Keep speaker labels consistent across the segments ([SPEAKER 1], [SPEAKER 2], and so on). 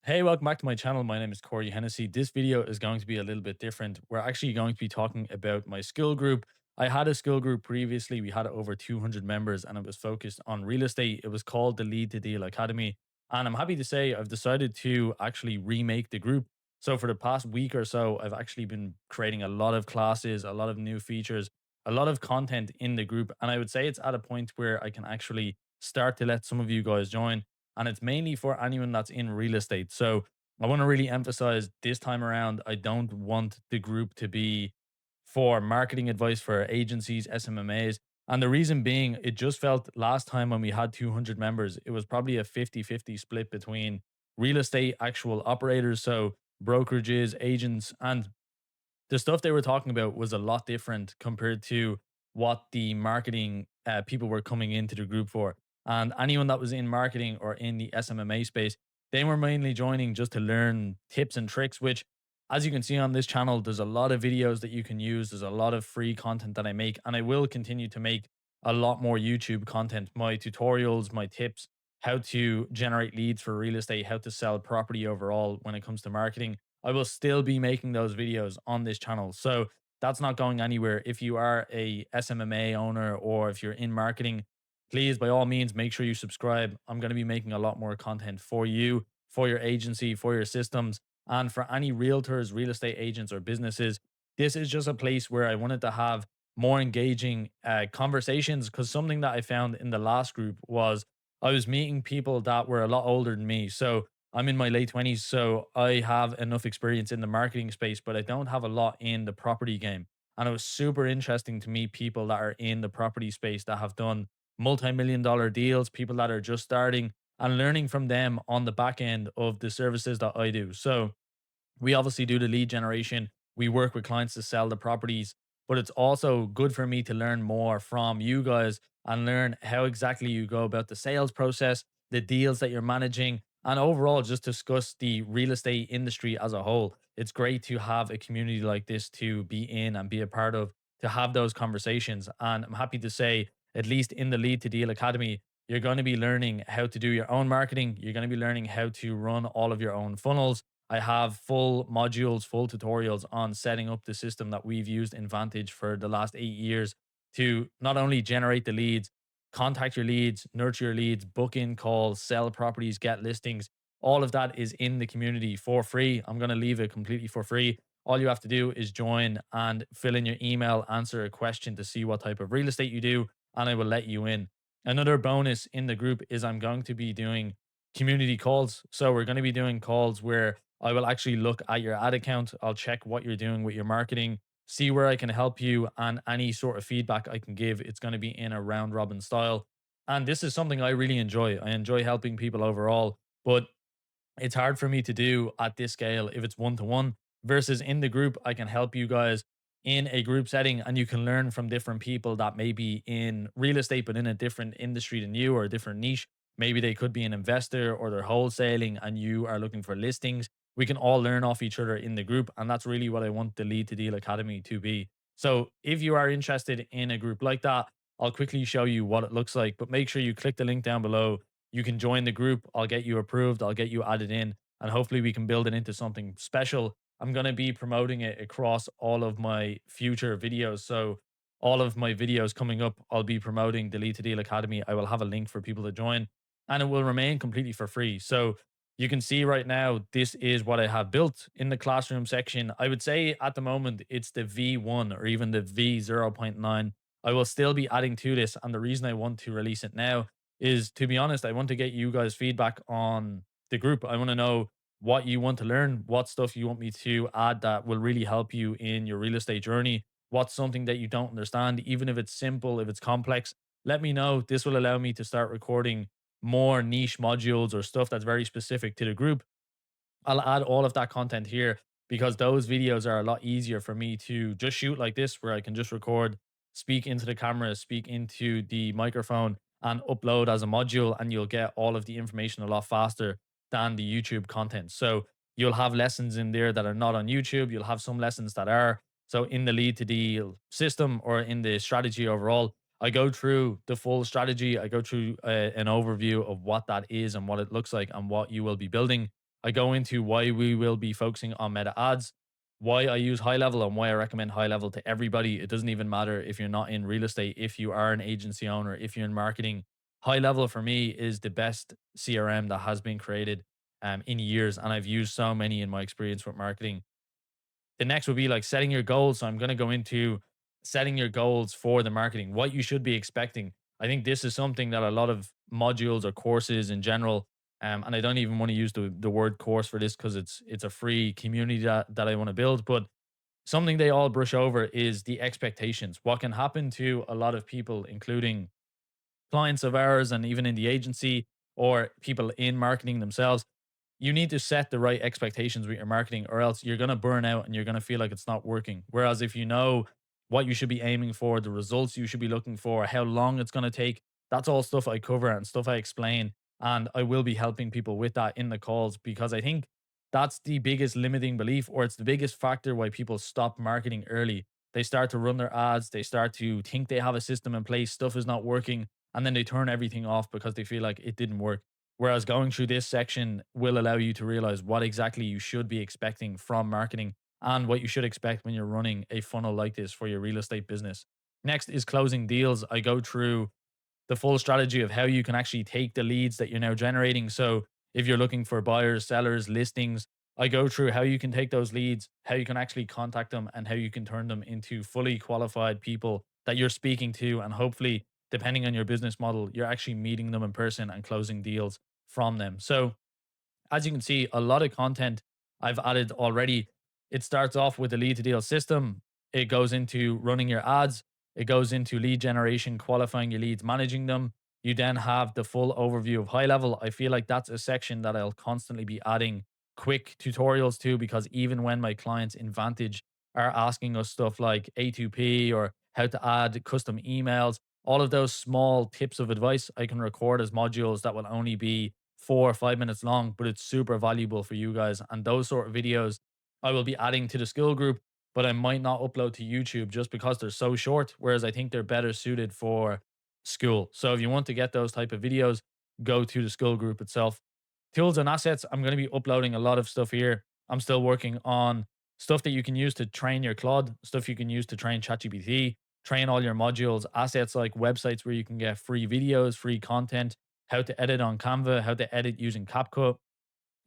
[SPEAKER 1] Hey, welcome back to my channel. My name is Corey Hennessy. This video is going to be a little bit different. We're actually going to be talking about my skill group. I had a skill group previously. We had over 200 members and it was focused on real estate. It was called the Lead to Deal Academy. And I'm happy to say I've decided to actually remake the group. So for the past week or so, I've actually been creating a lot of classes, a lot of new features, a lot of content in the group. And I would say it's at a point where I can actually start to let some of you guys join, and it's mainly for anyone that's in real estate. So I want to really emphasize this time around, I don't want the group to be for marketing advice for agencies, SMMAs. And the reason being, it just felt last time when we had 200 members, it was probably a 50-50 split between real estate actual operators, so brokerages, agents, and the stuff they were talking about was a lot different compared to what the marketing people were coming into the group for. And anyone that was in marketing or in the SMMA space, they were mainly joining just to learn tips and tricks, which, as you can see on this channel, there's a lot of videos that you can use. There's a lot of free content that I make, and I will continue to make a lot more YouTube content, my tutorials, my tips, how to generate leads for real estate, how to sell property overall when it comes to marketing. I will still be making those videos on this channel. So that's not going anywhere. If you are a SMMA owner or if you're in marketing, please by all means make sure you subscribe. I'm going to be making a lot more content for you, for your agency, for your systems, and for any realtors, real estate agents, or businesses. This is just a place where I wanted to have more engaging conversations, because something that I found in the last group was I was meeting people that were a lot older than me. So I'm in my late 20s, so I have enough experience in the marketing space, but I don't have a lot in the property game. And it was super interesting to meet people that are in the property space that have done multi-million dollar deals, people that are just starting, and learning from them on the back end of the services that I do. So we obviously do the lead generation. We work with clients to sell the properties, but it's also good for me to learn more from you guys and learn how exactly you go about the sales process, the deals that you're managing, and overall just discuss the real estate industry as a whole. It's great to have a community like this to be in and be a part of, to have those conversations. And I'm happy to say, at least in the Lead to Deal Academy, you're going to be learning how to do your own marketing. You're going to be learning how to run all of your own funnels. I have full modules, full tutorials on setting up the system that we've used in Vantage for the last 8 years to not only generate the leads, contact your leads, nurture your leads, book in calls, sell properties, get listings. All of that is in the community for free. I'm going to leave it completely for free. All you have to do is join and fill in your email, answer a question to see what type of real estate you do, and I will let you in. Another bonus in the group is I'm going to be doing community calls. So we're going to be doing calls where I will actually look at your ad account. I'll check what you're doing with your marketing, see where I can help you, and any sort of feedback I can give. It's going to be in a round robin style. And this is something I really enjoy. I enjoy helping people overall, but it's hard for me to do at this scale if it's one to one versus in the group. I can help you guys in a group setting and you can learn from different people that may be in real estate, but in a different industry than you or a different niche. Maybe they could be an investor or they're wholesaling and you are looking for listings. We can all learn off each other in the group. And that's really what I want the Lead to Deal Academy to be. So if you are interested in a group like that, I'll quickly show you what it looks like, but make sure you click the link down below. You can join the group. I'll get you approved. I'll get you added in, and hopefully we can build it into something special. I'm going to be promoting it across all of my future videos. So all of my videos coming up, I'll be promoting the Lead to Deal Academy. I will have a link for people to join, and it will remain completely for free. So you can see right now, this is what I have built in the classroom section. I would say at the moment, it's the V1 or even the V0.9. I will still be adding to this. And the reason I want to release it now is, to be honest, I want to get you guys feedback on the group. I want to know what you want to learn, what stuff you want me to add that will really help you in your real estate journey. What's something that you don't understand, even if it's simple, if it's complex, let me know. This will allow me to start recording more niche modules or stuff that's very specific to the group. I'll add all of that content here because those videos are a lot easier for me to just shoot like this, where I can just record, speak into the camera, speak into the microphone, and upload as a module. And you'll get all of the information a lot faster than the YouTube content. So you'll have lessons in there that are not on YouTube. You'll have some lessons that are. So in the Lead to Deal system or in the strategy overall, I go through the full strategy. I go through an overview of what that is and what it looks like and what you will be building. I go into why we will be focusing on meta ads, why I use high level and why I recommend high level to everybody. It doesn't even matter if you're not in real estate, if you are an agency owner, if you're in marketing. High level for me is the best CRM that has been created in years. And I've used so many in my experience with marketing. The next would be like setting your goals. So I'm going to go into setting your goals for the marketing, what you should be expecting. I think this is something that a lot of modules or courses in general, and I don't even want to use the word course for this because it's a free community that I want to build. But something they all brush over is the expectations. What can happen to a lot of people, including clients of ours and even in the agency or people in marketing themselves, you need to set the right expectations with your marketing or else you're going to burn out and you're going to feel like it's not working. Whereas if you know what you should be aiming for, the results you should be looking for, how long it's going to take, that's all stuff I cover and stuff I explain. And I will be helping people with that in the calls because I think that's the biggest limiting belief or it's the biggest factor why people stop marketing early. They start to run their ads, they start to think they have a system in place, stuff is not working, and then they turn everything off because they feel like it didn't work. Whereas going through this section will allow you to realize what exactly you should be expecting from marketing and what you should expect when you're running a funnel like this for your real estate business. Next is closing deals. I go through the full strategy of how you can actually take the leads that you're now generating. So if you're looking for buyers, sellers, listings, I go through how you can take those leads, how you can actually contact them, and how you can turn them into fully qualified people that you're speaking to. And hopefully, depending on your business model, you're actually meeting them in person and closing deals from them. So as you can see, a lot of content I've added already. It starts off with the lead to deal system. It goes into running your ads. It goes into lead generation, qualifying your leads, managing them. You then have the full overview of high level. I feel like that's a section that I'll constantly be adding quick tutorials to because even when my clients in Vantage are asking us stuff like A2P or how to add custom emails, all of those small tips of advice I can record as modules that will only be 4 or 5 minutes long, but it's super valuable for you guys. And those sort of videos I will be adding to the Skool group, but I might not upload to YouTube just because they're so short. Whereas I think they're better suited for Skool. So if you want to get those type of videos, go to the Skool group itself. Tools and assets, I'm going to be uploading a lot of stuff here. I'm still working on stuff that you can use to train your Claude, stuff you can use to train ChatGPT, train all your modules, assets like websites where you can get free videos, free content, how to edit on Canva, how to edit using CapCut.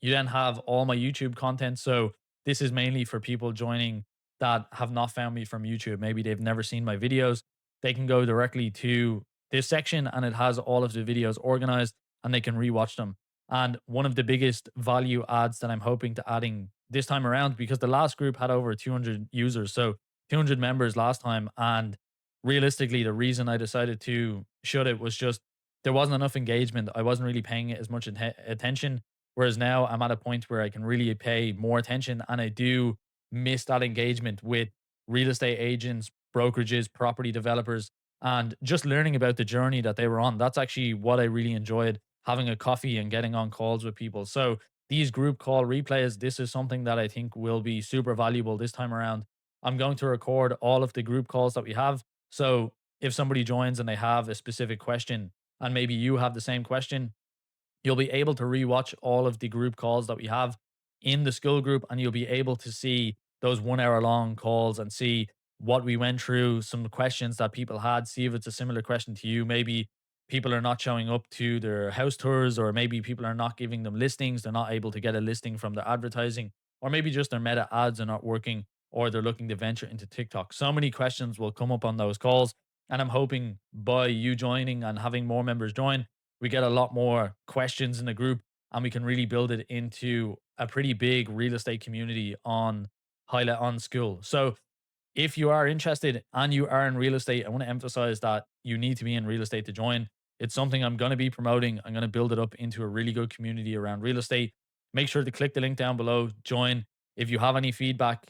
[SPEAKER 1] You then have all my YouTube content. So this is mainly for people joining that have not found me from YouTube. Maybe they've never seen my videos. They can go directly to this section and it has all of the videos organized and they can rewatch them. And one of the biggest value adds that I'm hoping to adding this time around, because the last group had over 200 users, so 200 members last time. And realistically, the reason I decided to shut it was just there wasn't enough engagement. I wasn't really paying it as much attention. Whereas now I'm at a point where I can really pay more attention and I do miss that engagement with real estate agents, brokerages, property developers, and just learning about the journey that they were on. That's actually what I really enjoyed, having a coffee and getting on calls with people. So these group call replays, this is something that I think will be super valuable this time around. I'm going to record all of the group calls that we have. So if somebody joins and they have a specific question, and maybe you have the same question, you'll be able to rewatch all of the group calls that we have in the Skool group, and you'll be able to see those 1 hour long calls and see what we went through, some questions that people had, see if it's a similar question to you. Maybe people are not showing up to their house tours, or maybe people are not giving them listings. They're not able to get a listing from their advertising, or maybe just their meta ads are not working, or they're looking to venture into TikTok. So many questions will come up on those calls. And I'm hoping by you joining and having more members join, we get a lot more questions in the group and we can really build it into a pretty big real estate community on highlight on Skool. So if you are interested and you are in real estate, I want to emphasize that you need to be in real estate to join. It's something I'm going to be promoting. I'm going to build it up into a really good community around real estate. Make sure to click the link down below, join. If you have any feedback,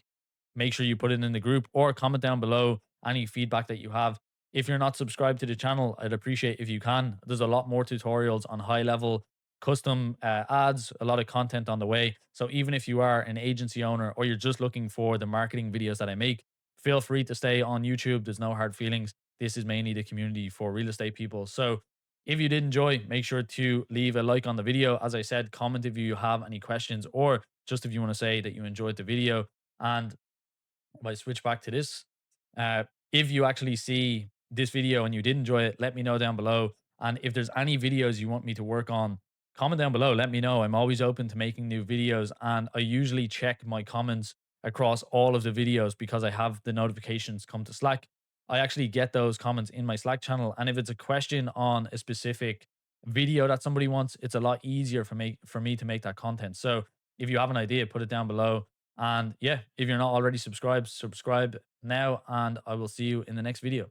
[SPEAKER 1] make sure you put it in the group or comment down below any feedback that you have. If you're not subscribed to the channel, I'd appreciate if you can. There's a lot more tutorials on high level custom ads, a lot of content on the way. So even if you are an agency owner or you're just looking for the marketing videos that I make, feel free to stay on YouTube. There's no hard feelings. This is mainly the community for real estate people. So If you did enjoy, make sure to leave a like on the video. As I said, comment if you have any questions or just if you want to say that you enjoyed the video. And if I switch back to this, if you actually see this video and you did enjoy it, let me know down below. And if there's any videos you want me to work on, comment down below. Let me know. I'm always open to making new videos. And I usually check my comments across all of the videos because I have the notifications come to Slack. I actually get those comments in my Slack channel. And if it's a question on a specific video that somebody wants, it's a lot easier for me to make that content. So if you have an idea, put it down below. And yeah, if you're not already subscribed, subscribe now, and I will see you in the next video.